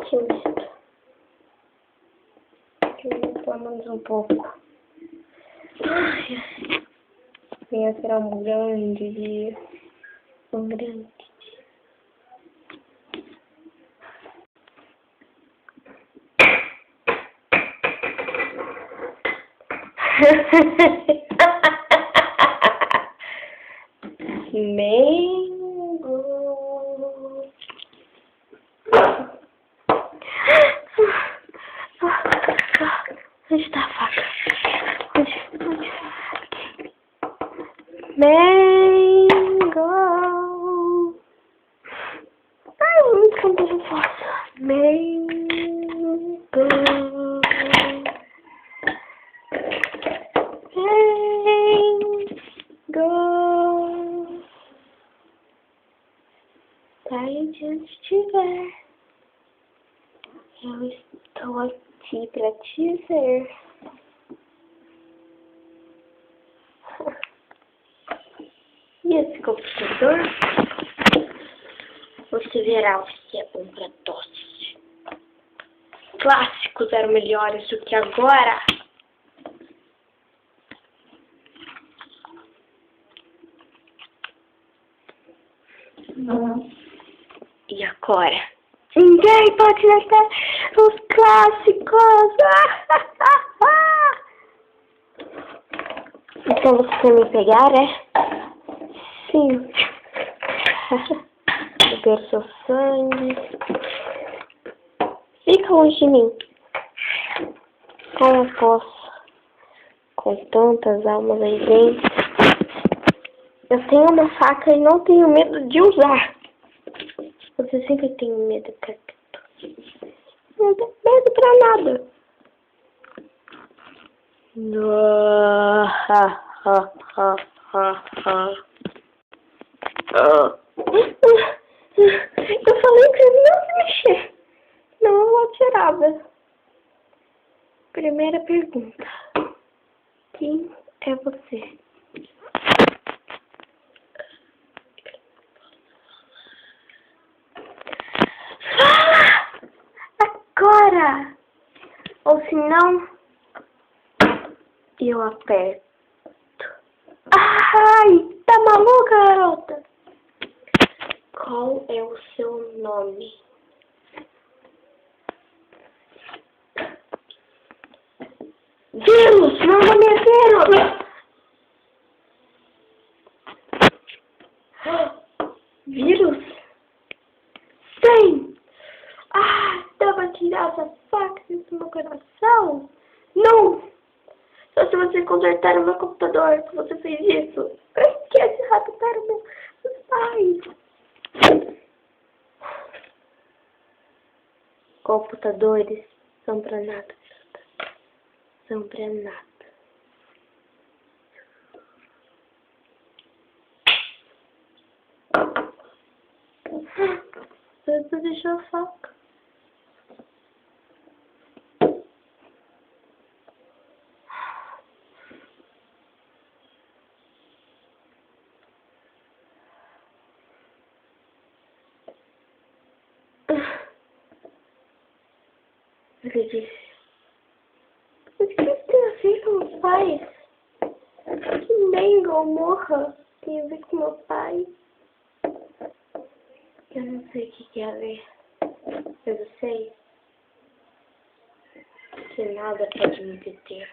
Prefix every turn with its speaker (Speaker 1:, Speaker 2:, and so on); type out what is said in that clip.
Speaker 1: Que medo. Que medo, pelo menos um pouco. Ai, venha será um grande dia. Um grande dia. Mango. Onde está a faca? Onde? Mango. Ai, muito cabelo forte. Mango. Mango. Para onde estiver, eu estou aqui para te dizer. E esse computador, você verá o que é bom para todos. Clássicos eram melhores do que agora. E agora? Ninguém pode negar os clássicos. Então você quer me pegar, é? Sim. Beber seu sangue. Fica longe de mim. Como eu posso? Com tantas almas aí dentro. Eu tenho uma faca e não tenho medo de usar. Você sempre tem medo pra tudo. Não tem medo pra nada. Eu falei pra ele não se mexer. Não, eu atirava. Primeira pergunta. Quem é você? Agora! Ou se não, eu aperto. Ai, tá maluca, garota? Qual é o seu nome? Vírus! Meu nome é Vírus! Vírus? Sim! Ah, dá pra tirar essa faca do meu coração? Não! Só se você consertar o meu computador que você fez isso. Pra que esse rato para o meu pai? Computadores são pra nada. São pra nada. Você deixou a faca. Ele disse: o que você tem a ver com meus pais? Que Mango morra tem a ver com meu pai? Eu não sei o que é a ver. Eu sei que nada pode me deter.